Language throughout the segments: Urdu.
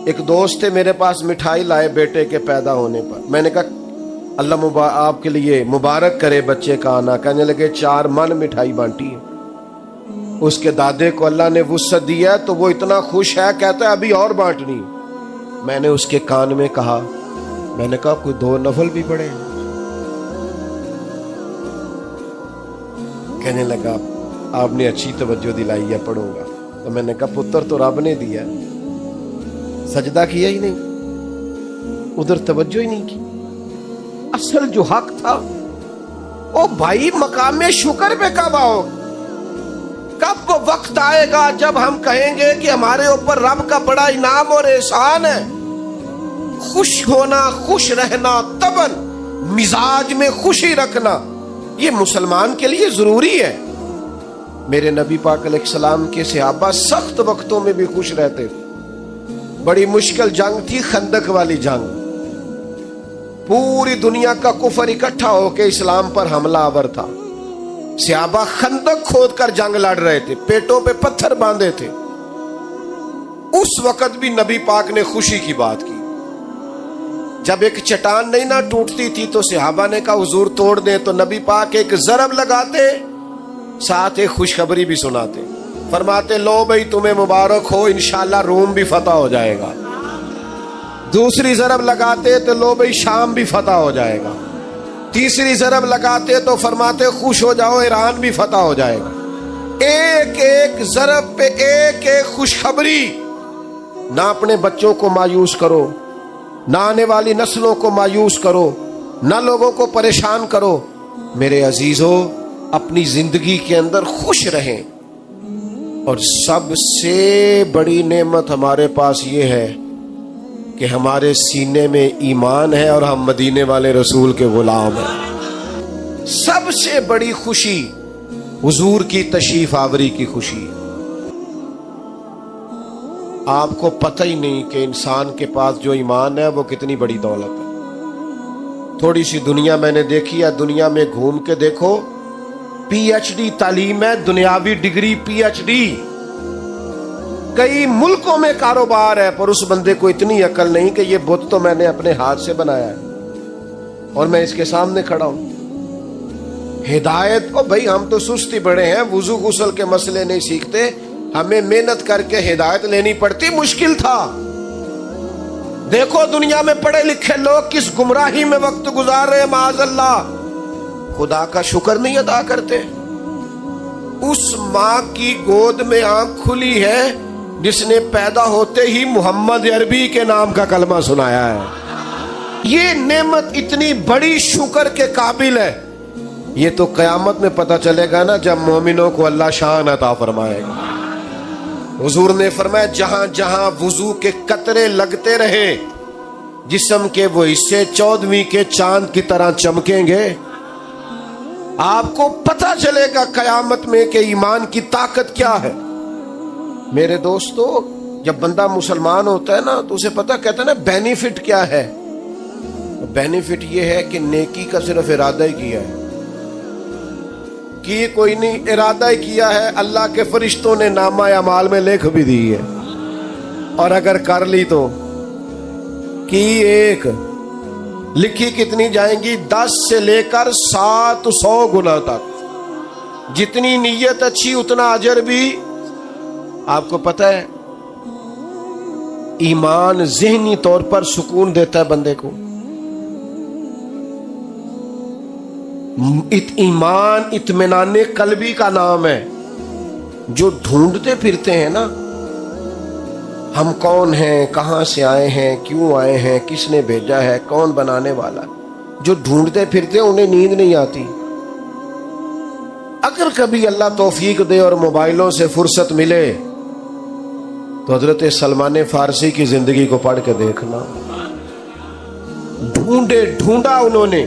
ایک دوست تھے میرے پاس، مٹھائی لائے بیٹے کے پیدا ہونے پر. میں نے کہا اللہ آپ کے لیے مبارک کرے بچے کا آنا. کہنے لگے 4 من مٹھائی بانٹی ہے. اس کے دادے کو اللہ نے وسعت دیا تو وہ اتنا خوش ہے، کہتا ہے ابھی اور بانٹنی. میں نے اس کے کان میں کہا، میں نے کہا کوئی 2 نفل بھی پڑھے. کہنے لگا آپ نے اچھی توجہ دلائی ہے، پڑھوں گا. تو میں نے کہا پتر تو رب نے دیا، سجدہ کیا ہی نہیں، ادھر توجہ ہی نہیں کی. اصل جو حق تھا او بھائی مقام شکر پہ کب آؤ؟ کب وہ وقت آئے گا جب ہم کہیں گے کہ ہمارے اوپر رب کا بڑا انعام اور احسان ہے؟ خوش ہونا، خوش رہنا، طبعاً مزاج میں خوشی رکھنا یہ مسلمان کے لیے ضروری ہے. میرے نبی پاک علیہ السلام کے صحابہ سخت وقتوں میں بھی خوش رہتے تھے. بڑی مشکل جنگ تھی خندق والی جنگ. پوری دنیا کا کفر اکٹھا ہو کے اسلام پر حملہ آور تھا. صحابہ خندق کھود کر جنگ لڑ رہے تھے، پیٹوں پہ پتھر باندھے تھے. اس وقت بھی نبی پاک نے خوشی کی بات کی. جب ایک چٹان نہیں نہ ٹوٹتی تھی تو صحابہ نے کہا حضور توڑ دیں، تو نبی پاک ایک ضرب لگاتے، ساتھ ایک خوشخبری بھی سناتے. فرماتے لو بھائی تمہیں مبارک ہو، انشاءاللہ روم بھی فتح ہو جائے گا. دوسری ضرب لگاتے تو لو بھائی شام بھی فتح ہو جائے گا. تیسری ضرب لگاتے تو فرماتے خوش ہو جاؤ ایران بھی فتح ہو جائے گا. ایک ایک ضرب پہ ایک ایک خوشخبری. نہ اپنے بچوں کو مایوس کرو، نہ آنے والی نسلوں کو مایوس کرو، نہ لوگوں کو پریشان کرو. میرے عزیزو اپنی زندگی کے اندر خوش رہیں. اور سب سے بڑی نعمت ہمارے پاس یہ ہے کہ ہمارے سینے میں ایمان ہے اور ہم مدینے والے رسول کے غلام ہیں. سب سے بڑی خوشی حضور کی تشریف آوری کی خوشی. آپ کو پتہ ہی نہیں کہ انسان کے پاس جو ایمان ہے وہ کتنی بڑی دولت ہے. تھوڑی سی دنیا میں نے دیکھی ہے، دنیا میں گھوم کے دیکھو، پی ایچ ڈی تعلیم ہے، دنیاوی ڈگری پی ایچ ڈی. کئی ملکوں میں کاروبار ہے، پر اس بندے کو اتنی عقل نہیں کہ یہ بت تو میں نے اپنے ہاتھ سے بنایا ہے اور میں اس کے سامنے کھڑا ہوں. ہدایت او بھائی ہم تو سستی بڑے ہیں، وضو غسل کے مسئلے نہیں سیکھتے، ہمیں محنت کر کے ہدایت لینی پڑتی. مشکل تھا. دیکھو دنیا میں پڑھے لکھے لوگ کس گمراہی میں وقت گزار رہے ہیں. معاذ اللہ خدا کا شکر نہیں ادا کرتے. اس ماں کی گود میں آنکھ کھلی ہے جس نے پیدا ہوتے ہی محمد عربی کے نام کا کلمہ سنایا ہے. یہ نعمت اتنی بڑی شکر کے قابل ہے. یہ تو قیامت میں پتہ چلے گا نا جب مومنوں کو اللہ شان عطا فرمائے گا. حضور نے فرمایا جہاں جہاں وضو کے قطرے لگتے رہے جسم کے وہ حصے 14ویں کے چاند کی طرح چمکیں گے. آپ کو پتہ چلے گا قیامت میں کہ ایمان کی طاقت کیا ہے. میرے دوستو جب بندہ مسلمان ہوتا ہے نا تو اسے پتہ کہتا ہے نا بینیفٹ کیا ہے. بینیفٹ یہ ہے کہ نیکی کا صرف ارادہ ہی کیا ہے، کی کوئی نہیں، ارادہ ہی کیا ہے. اللہ کے فرشتوں نے نامہ اعمال میں لکھ بھی دی ہے، اور اگر کر لی تو کی ایک لکھی کتنی جائیں گی؟ 10 سے لے کر 700 گنا تک. جتنی نیت اچھی اتنا اجر بھی. آپ کو پتہ ہے ایمان ذہنی طور پر سکون دیتا ہے بندے کو. ایمان اطمینان قلبی کا نام ہے. جو ڈھونڈتے پھرتے ہیں نا ہم کون ہیں، کہاں سے آئے ہیں، کیوں آئے ہیں، کس نے بھیجا ہے، کون بنانے والا، جو ڈھونڈتے پھرتے ہیں انہیں نیند نہیں آتی. اگر کبھی اللہ توفیق دے اور موبائلوں سے فرصت ملے تو حضرت سلمان فارسی کی زندگی کو پڑھ کے دیکھنا. ڈھونڈا انہوں نے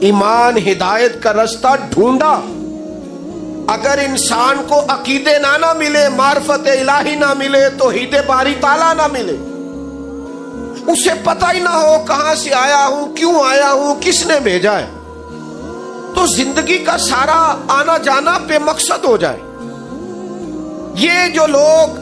ایمان ہدایت کا رستہ ڈھونڈا. اگر انسان کو عقیدے نہ ملے، معرفت الہی نہ ملے، توحید باری تعالیٰ نہ ملے، اسے پتہ ہی نہ ہو کہاں سے آیا ہوں، کیوں آیا ہوں، کس نے بھیجا ہے، تو زندگی کا سارا آنا جانا بے مقصد ہو جائے. یہ جو لوگ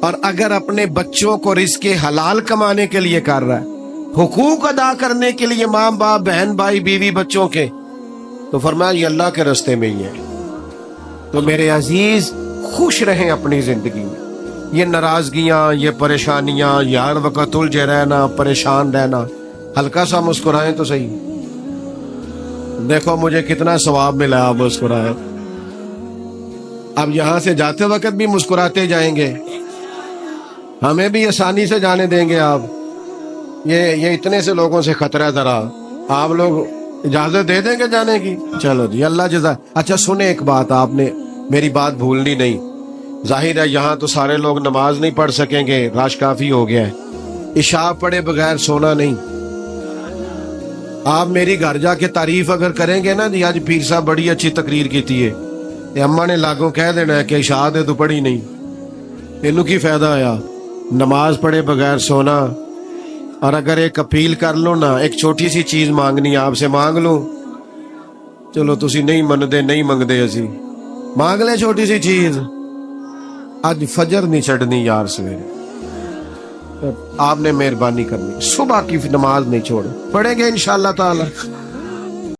اور اگر اپنے بچوں کو رزق حلال کمانے کے لیے کر رہا ہے، حقوق ادا کرنے کے لیے ماں باپ بہن بھائی بیوی بچوں کے، تو فرمایا یہ اللہ کے راستے میں ہی ہے۔ تو میرے عزیز خوش رہیں اپنی زندگی میں، یہ ناراضگیاں، یہ پریشانیاں، یہ ہر وقت الجھے رہنا، پریشان رہنا، ہلکا سا مسکرائیں تو صحیح۔ دیکھو مجھے کتنا ثواب ملا، آپ مسکرائیں۔ اب یہاں سے جاتے وقت بھی مسکراتے جائیں گے، ہمیں بھی آسانی سے جانے دیں گے آپ؟ یہ اتنے سے لوگوں سے خطرہ ہے، ذرا آپ لوگ اجازت دے دیں گے جانے کی؟ چلو جی، اللہ جزا۔ اچھا سنیں ایک بات، آپ نے میری بات بھولنی نہیں۔ ظاہر ہے یہاں تو سارے لوگ نماز نہیں پڑھ سکیں گے، رش کافی ہو گیا ہے۔ عشاء پڑھے بغیر سونا نہیں۔ آپ میری گھر جا کے تعریف اگر کریں گے نا، جی آج پیر صاحب بڑی اچھی تقریر کیتی ہے، یہ اماں نے لاگوں کہہ دینا ہے کہ عشاء دے تو پڑھی نہیں، اینو کی فائدہ آیا؟ نماز پڑھے بغیر سونا۔ اور اگر ایک اپیل کر لو نا، ایک چھوٹی سی چیز مانگنی آپ سے مانگ لوں، چلو تسی نہیں مندے نہیں منگدے، اسی مانگ لیں چھوٹی سی چیز۔ آج فجر نہیں چڑھنی یار، سویرے آپ نے مہربانی کرنی، صبح کی نماز نہیں چھوڑ، پڑھیں گے انشاءاللہ تعالی۔